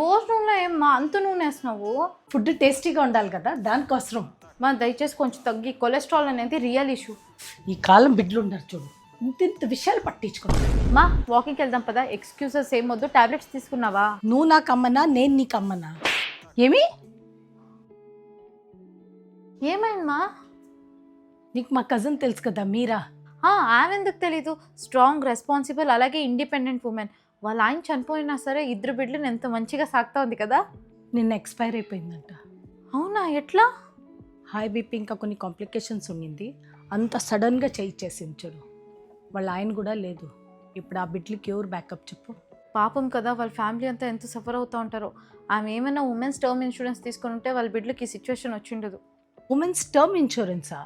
భోజనంలో ఏమ్మా అంత నూనె వేసినావు? ఫుడ్ టేస్టీగా ఉండాలి కదా, దానికోసం. మా దయచేసి కొంచెం తగ్గి, కొలెస్ట్రాల్ అనేది రియల్ ఇష్యూ. ఈ కాలం బిడ్డలు ఉన్నారు చూడు, ఇంత విషయాలు పట్టించుకున్నాను. మా వాకింగ్కి వెళ్దాం పదా. ఎక్స్క్యూజెస్ ఏం వద్దు. టాబ్లెట్స్ తీసుకున్నావా? నువ్వు నాకు అమ్మనా, నేను నీకు అమ్మనా? ఏమి ఏమైందమ్మా? నీకు మా కజిన్ తెలుసు కదా, మీరా. ఆమె ఎందుకు తెలీదు? స్ట్రాంగ్, రెస్పాన్సిబుల్, అలాగే ఇండిపెండెంట్ ఉమెన్. వాళ్ళ ఆయన చనిపోయినా సరే ఇద్దరు బిడ్డలను ఎంత మంచిగా సాగుతా ఉంది కదా. నిన్న ఎక్స్పైర్ అయిపోయిందంట. అవునా? ఎట్లా? హై బీపీ ఇంకా కొన్ని కాంప్లికేషన్స్ ఉండింది, అంత సడన్గా చేయించేసింది చూడు. వాళ్ళ ఆయన కూడా లేదు. ఇప్పుడు ఆ బిడ్డలకి ఎవరు బ్యాకప్ చెప్పు? పాపం కదా, వాళ్ళ ఫ్యామిలీ అంతా ఎంత సఫర్ అవుతూ ఉంటారో. ఆమె ఏమైనా ఉమెన్స్ టర్మ్ ఇన్సూరెన్స్ తీసుకుని ఉంటే వాళ్ళ బిడ్డలకి ఈ సిచ్యువేషన్ వచ్చిండదు. ఉమెన్స్ టర్మ్ ఇన్సూరెన్సా?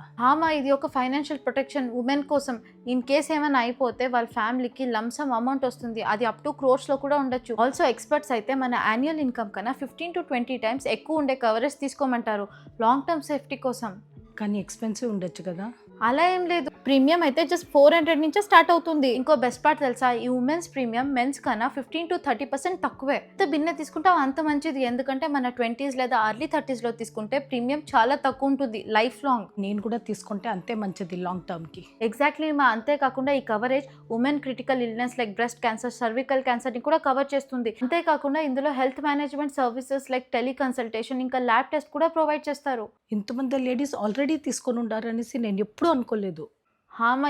ఇది ఒక ఫైనాన్షియల్ ప్రొటెక్షన్ ఉమెన్ కోసం. ఇన్ కేస్ ఏమైనా అయిపోతే వాళ్ళ ఫ్యామిలీకి లంసమ్ అమౌంట్ వస్తుంది. అది అప్ టు క్రోర్స్లో కూడా ఉండొచ్చు. ఆల్సో ఎక్స్పర్ట్స్ అయితే మన యాన్యువల్ ఇన్కమ్ కన్నా 15 to 20 times ఎక్కువ ఉండే కవరేజ్ తీసుకోమంటారు లాంగ్ టర్మ్ సేఫ్టీ కోసం. కానీ ఎక్స్పెన్సివ్ ఉండొచ్చు కదా. అలా ఏం లేదు. ప్రీమియం అయితే జస్ట్ 400 నుంచే స్టార్ట్ అవుతుంది. ఇంకో బెస్ట్ పార్ట్ తెలుసా? ఈ ఉమెన్స్ ప్రీమియం మెన్స్ కన్నా 15 to 30% తక్కువే. ఎంత భిన్న తీసుకుంటే అంత మంచిది. ఎందుకంటే మన 20s లేదా early 30sలో తీసుకుంటే ప్రీమియం చాలా తక్కువ ఉంటుంది లైఫ్ లాంగ్. నేను కూడా తీసుకుంటే అంతే మంచిది లాంగ్ టర్మ్కి. ఎగ్జాక్ట్లీ మా. అంతేకాకుండా ఈ coverage women critical illness like breast cancer, cervical క్యాన్సర్ని కూడా కవర్ చేస్తుంది. అంతేకాకుండా ఇందులో health management services like teleconsultation, ఇంకా ల్యాబ్ టెస్ట్ కూడా ప్రొవైడ్ చేస్తారు. ఇంతమంది లేడీస్ ఆల్రెడీ తీసుకొని ఉండారనేసి నేను ఎప్పుడూ అనుకోలేదు.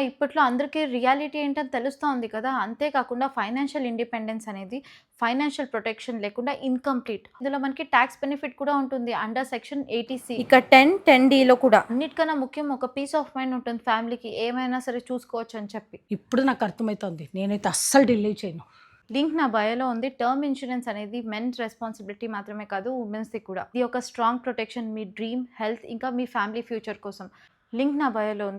ఇప్పట్లో అందరికీ రియాలిటీ ఏంటని తెలుస్తూ ఉంది కదా. అంతేకాకుండా ఫైనాన్షియల్ ఇండిపెండెన్స్ అనేది ఫైనాన్షియల్ ప్రొటెక్షన్ లేకుండా ఇన్కంప్లీట్. ఇందులో మనకి ట్యాక్స్ బెనిఫిట్ కూడా ఉంటుంది అండర్ సెక్షన్ 80C. ఇక 10(10)(d)లో కూడా అన్నిటికన్నా ముఖ్యం ఒక పీస్ ఆఫ్ మైండ్ ఉంటుంది ఫ్యామిలీకి. ఏమైనా సరే చూసుకోవచ్చు అని చెప్పి. ఇప్పుడు నాకు అర్థమవుతుంది, నేనైతే అస్సలు డిలే చేయను. లింక్ నా బయోలో ఉంది. టర్మ్ ఇన్సూరెన్స్ అనేది మెన్స్ రెస్పాన్సిబిలిటీ మాత్రమే కాదు, ఉమెన్స్ది కూడా. ఇది ఒక స్ట్రాంగ్ ప్రొటెక్షన్ మీ డ్రీమ్, హెల్త్, ఇంకా మీ ఫ్యామిలీ ఫ్యూచర్ కోసం. లింక్ నా బయోలో ఉంది.